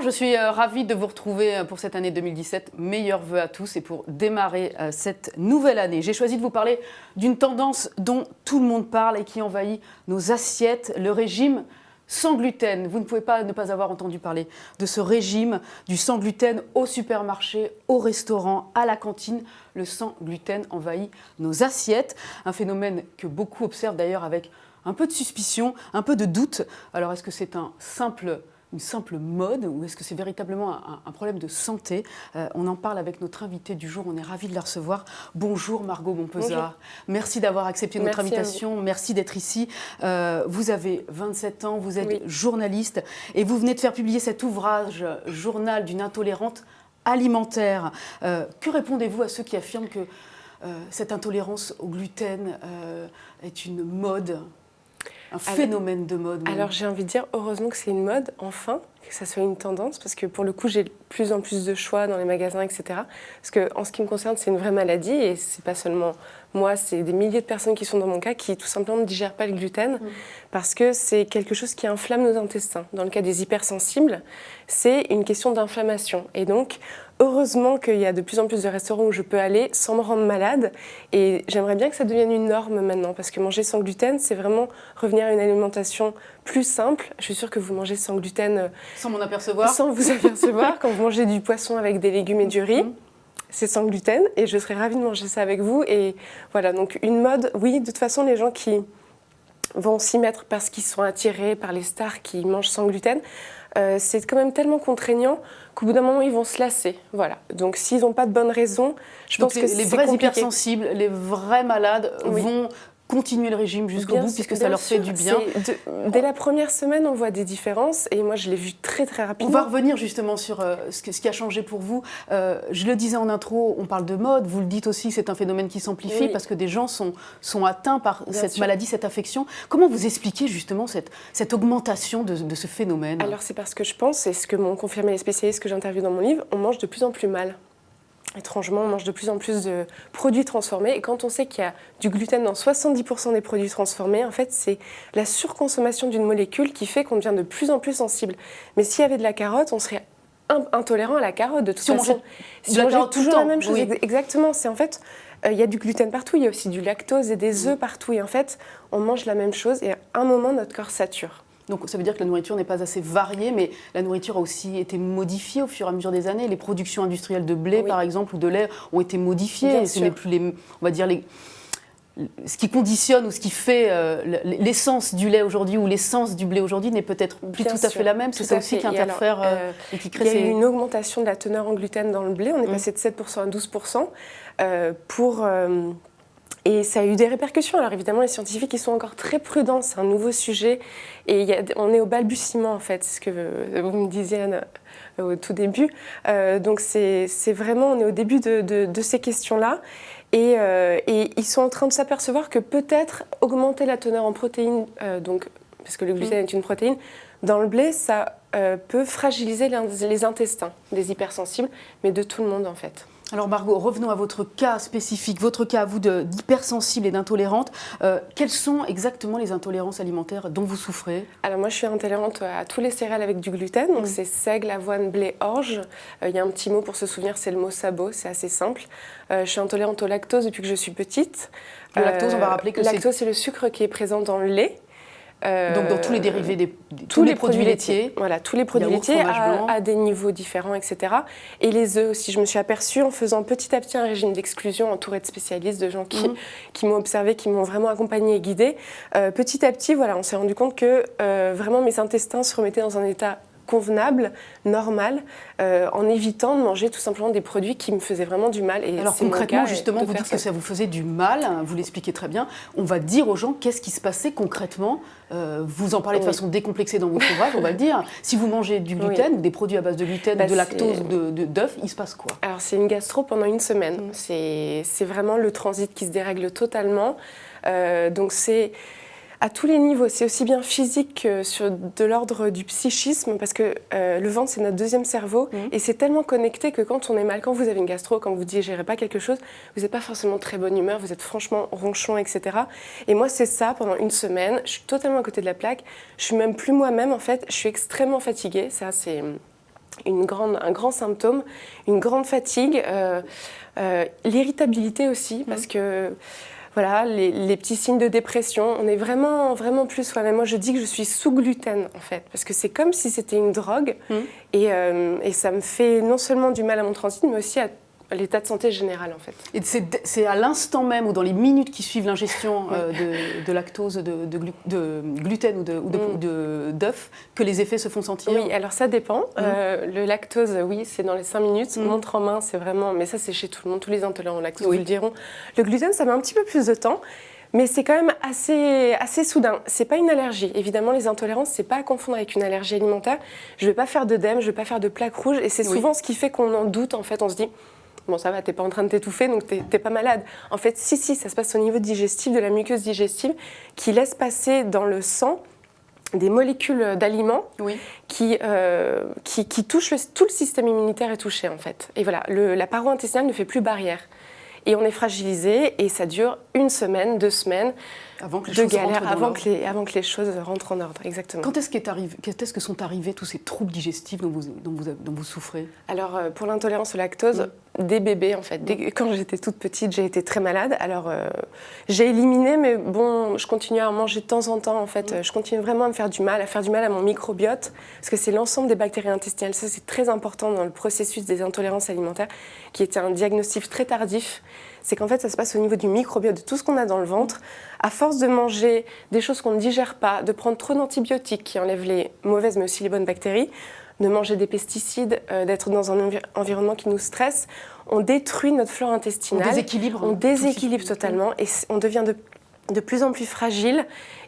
je suis ravie de vous retrouver pour cette année 2017. Meilleurs vœux à tous et pour démarrer cette nouvelle année. J'ai choisi de vous parler d'une tendance dont tout le monde parle et qui envahit nos assiettes, le régime sans gluten. Vous ne pouvez pas ne pas avoir entendu parler de ce régime du sans gluten au supermarché, au restaurant, à la cantine. Le sans gluten envahit nos assiettes. Un phénomène que beaucoup observent d'ailleurs avec un peu de suspicion, un peu de doute. Alors est-ce que c'est une simple mode ou est-ce que c'est véritablement un problème de santé? On en parle avec notre invitée du jour, on est ravis de la recevoir. Bonjour Margot Montpezat. Bonjour. Merci d'avoir accepté notre invitation, merci d'être ici. Vous avez 27 ans, vous êtes journaliste et vous venez de faire publier cet ouvrage, Journal d'une intolérante alimentaire. Que répondez-vous à ceux qui affirment que cette intolérance au gluten est une mode? Un phénomène de mode. Alors j'ai envie de dire, heureusement que c'est une mode, enfin, que ça soit une tendance, parce que pour le coup, j'ai de plus en plus de choix dans les magasins, etc. Parce qu'en ce qui me concerne, c'est une vraie maladie, et c'est pas seulement moi, c'est des milliers de personnes qui sont dans mon cas, qui tout simplement ne digèrent pas le gluten, parce que c'est quelque chose qui inflamme nos intestins. Dans le cas des hypersensibles, c'est une question d'inflammation. Et donc, heureusement qu'il y a de plus en plus de restaurants où je peux aller sans me rendre malade. Et j'aimerais bien que ça devienne une norme maintenant, parce que manger sans gluten, c'est vraiment revenir à une alimentation plus simple. Je suis sûre que vous mangez sans gluten... Sans m'en apercevoir. Sans vous apercevoir. Quand vous mangez du poisson avec des légumes et du riz, c'est sans gluten. Et je serais ravie de manger ça avec vous. Et voilà, donc une mode, oui, de toute façon, les gens qui vont s'y mettre parce qu'ils sont attirés par les stars qui mangent sans gluten, c'est quand même tellement contraignant qu'au bout d'un moment, ils vont se lasser. Voilà. Donc, s'ils n'ont pas de bonnes raisons, je pense que c'est les vrais compliqué. Hypersensibles, les vrais malades vont continuer le régime jusqu'au bout puisque ça leur fait du bien. Dès la première semaine, on voit des différences et moi, je l'ai vu très, très rapidement. On va revenir justement sur ce qui a changé pour vous. Je le disais en intro, on parle de mode. Vous le dites aussi, c'est un phénomène qui s'amplifie parce que des gens sont atteints par cette maladie, cette affection. Comment vous expliquez justement cette augmentation de ce phénomène? Alors, c'est parce que je pense, et ce que m'ont confirmé les spécialistes que j'interviewe dans mon livre, on mange de plus en plus mal. Étrangement, on mange de plus en plus de produits transformés. Et quand on sait qu'il y a du gluten dans 70% des produits transformés, en fait, c'est la surconsommation d'une molécule qui fait qu'on devient de plus en plus sensible. Mais s'il y avait de la carotte, on serait intolérant à la carotte de toute façon. Si on mangeait toujours la même chose, exactement. C'est en fait, il y a du gluten partout, il y a aussi du lactose et des œufs partout. Et en fait, on mange la même chose et à un moment, notre corps sature. Donc ça veut dire que la nourriture n'est pas assez variée, mais la nourriture a aussi été modifiée au fur et à mesure des années. Les productions industrielles de blé, par exemple, ou de lait ont été modifiées. Ce n'est plus on va dire ce qui conditionne ou ce qui fait l'essence du lait aujourd'hui ou l'essence du blé aujourd'hui n'est peut-être plus tout à fait la même. C'est ça aussi qui interfère et qui crée... Il y a eu une augmentation de la teneur en gluten dans le blé. On est passé de 7% à 12%. Et ça a eu des répercussions. Alors évidemment, les scientifiques ils sont encore très prudents. C'est un nouveau sujet. Et on est au balbutiement, en fait, c'est ce que vous me disiez, Anne, au tout début. Donc c'est vraiment, on est au début de ces questions-là. Et ils sont en train de s'apercevoir que peut-être augmenter la teneur en protéines, parce que le gluten est une protéine, dans le blé, ça peut fragiliser les intestins des hypersensibles, mais de tout le monde, en fait. Alors Margot, revenons à votre cas spécifique, votre cas à vous d'hypersensible et d'intolérante. Quelles sont exactement les intolérances alimentaires dont vous souffrez? Alors moi je suis intolérante à tous les céréales avec du gluten, donc c'est seigle, avoine, blé, orge. Il y a un petit mot pour se souvenir, c'est le mot sabot, c'est assez simple. Je suis intolérante au lactose depuis que je suis petite. Le lactose, on va rappeler que c'est le sucre qui est présent dans le lait. Donc dans tous les dérivés, tous les produits laitiers. Voilà, tous les produits laitiers à des niveaux différents, etc. Et les œufs aussi. Je me suis aperçue en faisant petit à petit un régime d'exclusion entouré de spécialistes, de gens qui m'ont observé, qui m'ont vraiment accompagnée et guidée. Petit à petit, voilà, on s'est rendu compte que vraiment mes intestins se remettaient dans un état convenable, normal, en évitant de manger tout simplement des produits qui me faisaient vraiment du mal. Et alors concrètement, justement, vous dites que ça vous faisait du mal, vous l'expliquez très bien. On va dire aux gens qu'est-ce qui se passait concrètement. Vous en parlez de façon décomplexée dans votre ouvrage, on va le dire. Si vous mangez du gluten, ou des produits à base de gluten, de lactose, d'œufs, il se passe quoi? Alors c'est une gastro pendant une semaine. C'est vraiment le transit qui se dérègle totalement. Donc c'est... à tous les niveaux, c'est aussi bien physique que sur de l'ordre du psychisme, parce que le ventre, c'est notre deuxième cerveau, et c'est tellement connecté que quand on est mal, quand vous avez une gastro, quand vous digérez pas quelque chose, vous n'êtes pas forcément de très bonne humeur, vous êtes franchement ronchon, etc. Et moi, c'est ça pendant une semaine, je suis totalement à côté de la plaque, je suis même plus moi-même, en fait, je suis extrêmement fatiguée, ça, c'est un grand symptôme, une grande fatigue, l'irritabilité aussi, parce que voilà, les petits signes de dépression, on est vraiment, vraiment plus soi-même. Moi, je dis que je suis sous gluten, en fait, parce que c'est comme si c'était une drogue, et ça me fait non seulement du mal à mon transit, mais aussi à l'état de santé général, en fait. Et c'est à l'instant même ou dans les minutes qui suivent l'ingestion de lactose, de gluten ou d'œuf que les effets se font sentir? Oui, alors ça dépend. Le lactose, oui, c'est dans les 5 minutes. Montre en main, c'est vraiment... Mais ça, c'est chez tout le monde. Tous les intolérants au lactose vous le diront. Le gluten, ça met un petit peu plus de temps. Mais c'est quand même assez soudain. C'est pas une allergie. Évidemment, les intolérances, c'est pas à confondre avec une allergie alimentaire. Je vais pas faire d'œdème, je vais pas faire de plaques rouges. Et c'est souvent ce qui fait qu'on en doute, en fait. On se dit... Bon, ça va, t'es pas en train de t'étouffer, donc t'es pas malade. En fait, si, ça se passe au niveau digestif, de la muqueuse digestive, qui laisse passer dans le sang des molécules d'aliments qui touchent tout le système immunitaire est touché, en fait. Et voilà, la paroi intestinale ne fait plus barrière. Et on est fragilisé, et ça dure 1 semaine, 2 semaines avant que les choses rentrent en ordre, exactement. Quand est-ce que sont arrivés tous ces troubles digestifs dont vous souffrez? Alors, pour l'intolérance au lactose, dès bébé, en fait. Quand j'étais toute petite, j'ai été très malade. Alors, j'ai éliminé, mais bon, je continue à en manger de temps en temps, en fait. Je continue vraiment à me faire du mal, à mon microbiote, parce que c'est l'ensemble des bactéries intestinales. Ça, c'est très important dans le processus des intolérances alimentaires, qui était un diagnostic très tardif. C'est qu'en fait, ça se passe au niveau du microbiote, de tout ce qu'on a dans le ventre. À force de manger des choses qu'on ne digère pas, de prendre trop d'antibiotiques qui enlèvent les mauvaises mais aussi les bonnes bactéries, de manger des pesticides, d'être dans un environnement qui nous stresse, on détruit notre flore intestinale. On déséquilibre totalement et on devient de plus en plus fragile.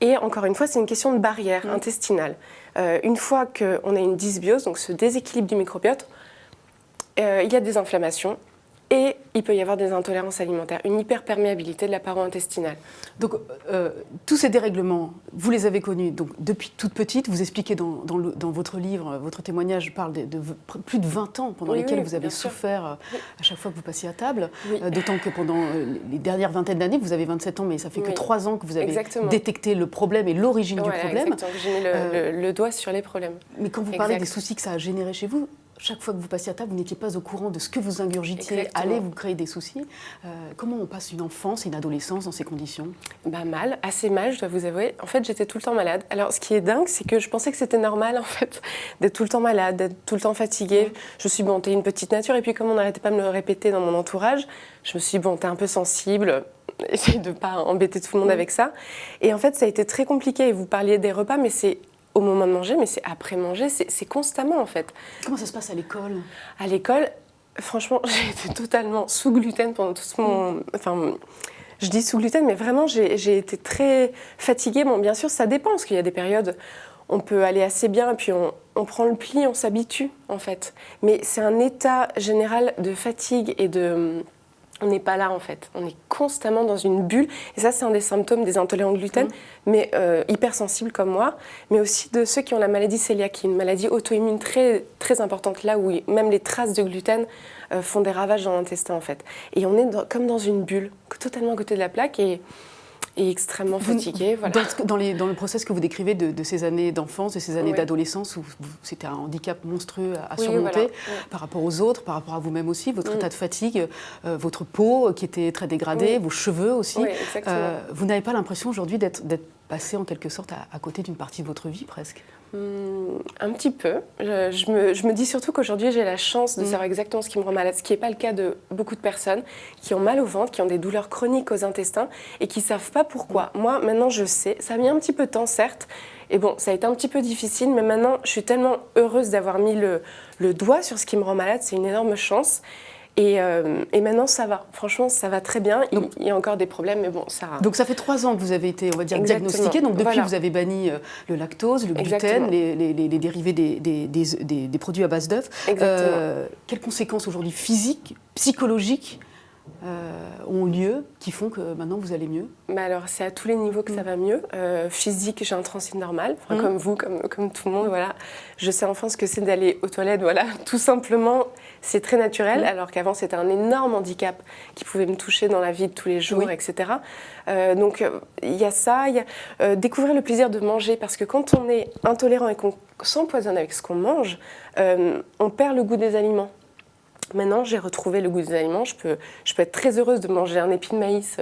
Et encore une fois, c'est une question de barrière intestinale. Une fois qu'on a une dysbiose, donc ce déséquilibre du microbiote, il y a des inflammations. Et il peut y avoir des intolérances alimentaires, une hyperperméabilité de la paroi intestinale. Donc, tous ces dérèglements, vous les avez connus donc, depuis toute petite. Vous expliquez dans votre livre, votre témoignage parle de plus de 20 ans pendant lesquels vous avez souffert à chaque fois que vous passiez à table. D'autant que pendant les dernières vingtaines d'années, vous avez 27 ans, mais ça fait que 3 ans que vous avez détecté le problème et l'origine du problème. Exactement, j'ai mis le doigt sur les problèmes. Mais quand vous parlez des soucis que ça a généré chez vous, chaque fois que vous passiez à table, vous n'étiez pas au courant de ce que vous ingurgitiez, allait vous créer des soucis. Comment on passe une enfance et une adolescence dans ces conditions? Mal, assez mal, je dois vous avouer. En fait, j'étais tout le temps malade. Alors, ce qui est dingue, c'est que je pensais que c'était normal, en fait, d'être tout le temps malade, d'être tout le temps fatiguée. Je me suis dit, bon, t'es une petite nature. Et puis, comme on n'arrêtait pas de me le répéter dans mon entourage, je me suis dit, bon, t'es un peu sensible. Essaye de ne pas embêter tout le monde avec ça. Et en fait, ça a été très compliqué. Et vous parliez des repas, mais c'est au moment de manger, mais c'est après manger, c'est constamment en fait. Comment ça se passe à l'école? À l'école, franchement, j'ai été totalement sous gluten pendant tout mon... Enfin, je dis sous gluten, mais vraiment, j'ai été très fatiguée. Bon, bien sûr, ça dépend, parce qu'il y a des périodes, on peut aller assez bien, et puis on prend le pli, on s'habitue, en fait. Mais c'est un état général de fatigue et de... On n'est pas là, en fait. On est constamment dans une bulle. Et ça, c'est un des symptômes des intolérants au gluten, mais hypersensibles comme moi, mais aussi de ceux qui ont la maladie cœliaque, qui est une maladie auto-immune très, très importante, là où même les traces de gluten font des ravages dans l'intestin, en fait. Et on est comme dans une bulle, totalement à côté de la plaque et extrêmement fatigué. Voilà. Dans le process que vous décrivez de ces années d'enfance, de ces années d'adolescence, où c'était un handicap monstrueux à surmonter par rapport aux autres, par rapport à vous-même aussi, votre état de fatigue, votre peau qui était très dégradée, vos cheveux aussi. Oui, vous n'avez pas l'impression aujourd'hui d'être passé en quelque sorte à côté d'une partie de votre vie presque? Un petit peu. Je me dis surtout qu'aujourd'hui, j'ai la chance de savoir exactement ce qui me rend malade, ce qui n'est pas le cas de beaucoup de personnes qui ont mal au ventre, qui ont des douleurs chroniques aux intestins et qui ne savent pas pourquoi. Moi, maintenant, je sais. Ça a mis un petit peu de temps, certes. Et bon, ça a été un petit peu difficile, mais maintenant, je suis tellement heureuse d'avoir mis le doigt sur ce qui me rend malade. C'est une énorme chance. Et maintenant, ça va. Franchement, ça va très bien. Il y a encore des problèmes, mais bon, ça... Donc, ça fait 3 ans que vous avez été, on va dire, diagnostiqué. Donc, depuis, vous avez banni le lactose, le gluten, les dérivés des produits à base d'œufs. Quelles conséquences aujourd'hui physiques, psychologiques ont lieu, qui font que maintenant vous allez mieux? Alors, c'est à tous les niveaux que ça va mieux. Physique, j'ai un transit normal, comme vous, comme tout le monde. Voilà. Je sais enfin ce que c'est d'aller aux toilettes. Voilà. Tout simplement, c'est très naturel, alors qu'avant c'était un énorme handicap qui pouvait me toucher dans la vie de tous les jours, etc. Donc il y a ça, il y a découvrir le plaisir de manger, parce que quand on est intolérant et qu'on s'empoisonne avec ce qu'on mange, on perd le goût des aliments. Maintenant, j'ai retrouvé le goût des aliments. Je peux être très heureuse de manger un épi de maïs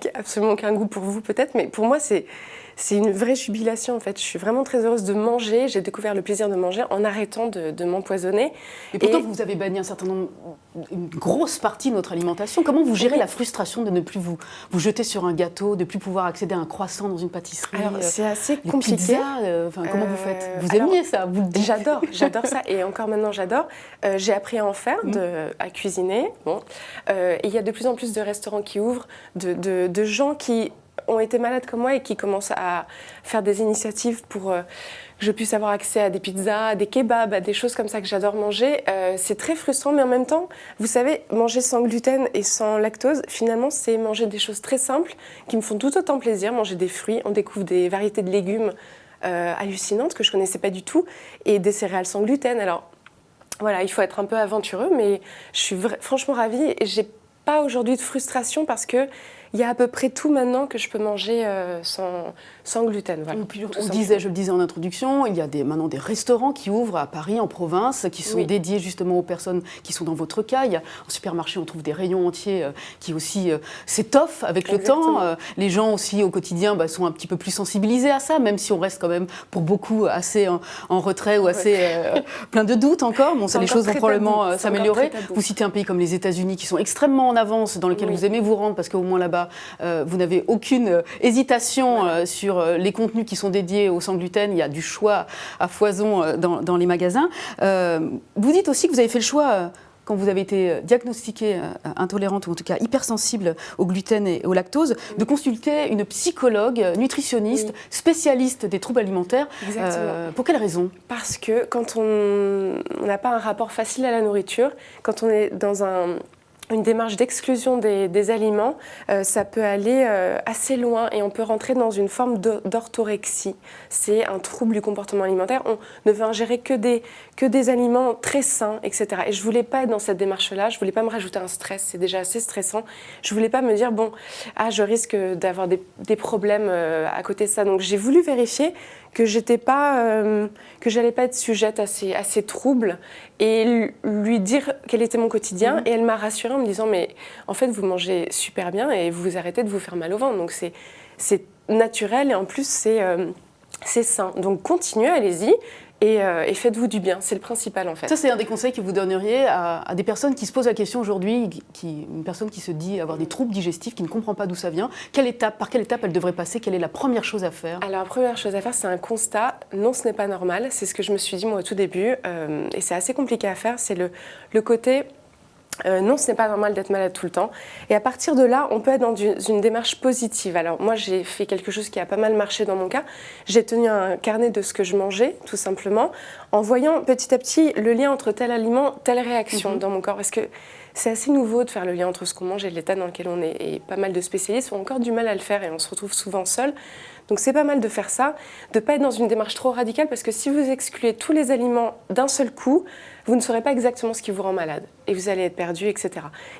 qui n'a absolument aucun goût pour vous peut-être, mais pour moi, c'est une vraie jubilation en fait. Je suis vraiment très heureuse de manger. J'ai découvert le plaisir de manger en arrêtant de m'empoisonner. Et pourtant, vous avez banni une grosse partie de notre alimentation. Comment vous gérez la frustration de ne plus vous jeter sur un gâteau, de ne plus pouvoir accéder à un croissant dans une pâtisserie? Alors, c'est assez compliqué. Pizza, comment vous faites? Vous aimiez ça, vous le dites. J'adore ça. Et encore maintenant, j'adore. J'ai appris à en faire, à cuisiner. Bon. Et il y a de plus en plus de restaurants qui ouvrent, de gens qui ont été malades comme moi et qui commencent à faire des initiatives pour que je puisse avoir accès à des pizzas, à des kebabs, à des choses comme ça que j'adore manger. C'est très frustrant, mais en même temps, vous savez, manger sans gluten et sans lactose, finalement, c'est manger des choses très simples qui me font tout autant plaisir. Manger des fruits, on découvre des variétés de légumes hallucinantes que je ne connaissais pas du tout, et des céréales sans gluten. Alors, voilà, il faut être un peu aventureux, mais je suis franchement ravie et j'ai pas aujourd'hui de frustration parce que il y a à peu près tout maintenant que je peux manger sans gluten. Voilà, je le disais en introduction, il y a maintenant des restaurants qui ouvrent à Paris, en province, qui sont dédiés justement aux personnes qui sont dans votre cas. Il y a, en supermarché, on trouve des rayons entiers qui aussi s'étoffent avec le temps. Les gens aussi au quotidien sont un petit peu plus sensibilisés à ça, même si on reste quand même pour beaucoup assez en retrait ou assez plein de doutes encore. Bon, ça, les choses vont probablement s'améliorer. Vous citez un pays comme les États-Unis qui sont extrêmement en avance, dans lequel vous aimez vous rendre, parce qu'au moins là-bas, vous n'avez aucune hésitation sur les contenus qui sont dédiés au sans gluten. Il y a du choix à foison dans les magasins. Vous dites aussi que vous avez fait le choix, quand vous avez été diagnostiquée intolérante ou en tout cas hypersensible au gluten et au lactose, de consulter une psychologue, nutritionniste, spécialiste des troubles alimentaires. Pour quelle raison? Parce que quand on n'a pas un rapport facile à la nourriture, quand on est dans une démarche d'exclusion des aliments, ça peut aller assez loin et on peut rentrer dans une forme d'orthorexie. C'est un trouble du comportement alimentaire. On ne veut ingérer que des aliments très sains, etc. Et je ne voulais pas être dans cette démarche-là, je ne voulais pas me rajouter un stress, c'est déjà assez stressant. Je ne voulais pas me dire, je risque d'avoir des problèmes à côté de ça. Donc j'ai voulu vérifier que j'allais pas être sujette à ces troubles et lui dire quel était mon quotidien. Et elle m'a rassurée en me disant, mais en fait, vous mangez super bien et vous arrêtez de vous faire mal au ventre. Donc c'est naturel et en plus, c'est sain. Donc continuez, allez-y. Et faites-vous du bien, c'est le principal en fait. Ça, c'est un des conseils que vous donneriez à des personnes qui se posent la question aujourd'hui, une personne qui se dit avoir des troubles digestifs, qui ne comprend pas d'où ça vient. Par quelle étape elle devrait passer? Quelle est la première chose à faire? Alors, la première chose à faire, c'est un constat. Non, ce n'est pas normal. C'est ce que je me suis dit moi au tout début. Et c'est assez compliqué à faire. C'est le côté... non, ce n'est pas normal d'être malade tout le temps. Et à partir de là, on peut être dans une démarche positive. Alors moi, j'ai fait quelque chose qui a pas mal marché dans mon cas. J'ai tenu un carnet de ce que je mangeais, tout simplement, en voyant petit à petit le lien entre tel aliment, telle réaction dans mon corps. Parce que c'est assez nouveau de faire le lien entre ce qu'on mange et l'état dans lequel on est. Et pas mal de spécialistes ont encore du mal à le faire et on se retrouve souvent seul. Donc c'est pas mal de faire ça, de ne pas être dans une démarche trop radicale, parce que si vous excluez tous les aliments d'un seul coup, vous ne saurez pas exactement ce qui vous rend malade et vous allez être perdu, etc.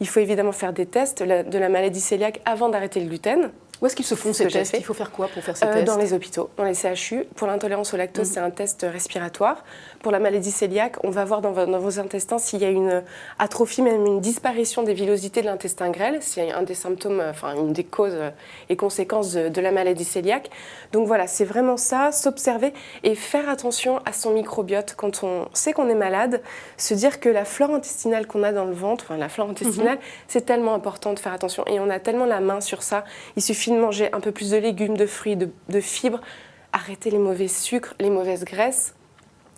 Il faut évidemment faire des tests de la maladie cœliaque avant d'arrêter le gluten. Où est-ce qu'ils se font ces tests? Il faut faire quoi pour faire ces tests? Dans les hôpitaux, dans les CHU. Pour l'intolérance au lactose, c'est un test respiratoire. Pour la maladie cœliaque, on va voir dans vos intestins s'il y a une atrophie, même une disparition des villosités de l'intestin grêle. C'est un des symptômes, une des causes et conséquences de la maladie cœliaque. Donc voilà, c'est vraiment ça, s'observer et faire attention à son microbiote. Quand on sait qu'on est malade, se dire que la flore intestinale qu'on a dans le ventre, la flore intestinale, c'est tellement important de faire attention. Et on a tellement la main sur ça. Il suffit de manger un peu plus de légumes, de fruits, de fibres, arrêter les mauvais sucres, les mauvaises graisses,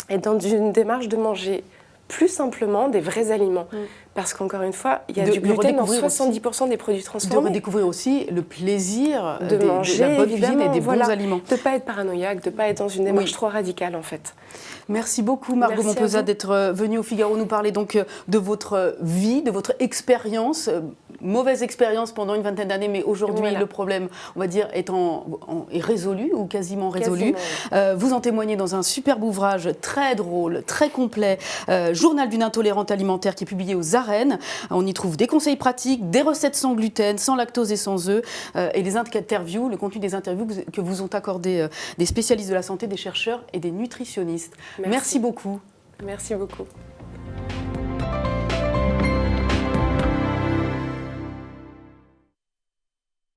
et dans une démarche de manger plus simplement des vrais aliments. Parce qu'encore une fois, il y a du gluten dans 70% des produits transformés. De redécouvrir aussi le plaisir de manger, de la bonne cuisine et des bons aliments. De ne pas être paranoïaque, de ne pas être dans une démarche trop radicale en fait. Merci beaucoup Margot Montpezat d'être venue au Figaro nous parler donc de votre vie, de votre expérience mauvaise expérience pendant une vingtaine d'années, mais aujourd'hui, le problème, on va dire, est résolu ou quasiment résolu. Vous en témoignez dans un superbe ouvrage très drôle, très complet, Journal d'une intolérante alimentaire, qui est publié aux Arènes. On y trouve des conseils pratiques, des recettes sans gluten, sans lactose et sans œufs, et les interviews, le contenu des interviews que vous ont accordé des spécialistes de la santé, des chercheurs et des nutritionnistes. Merci beaucoup. Merci beaucoup.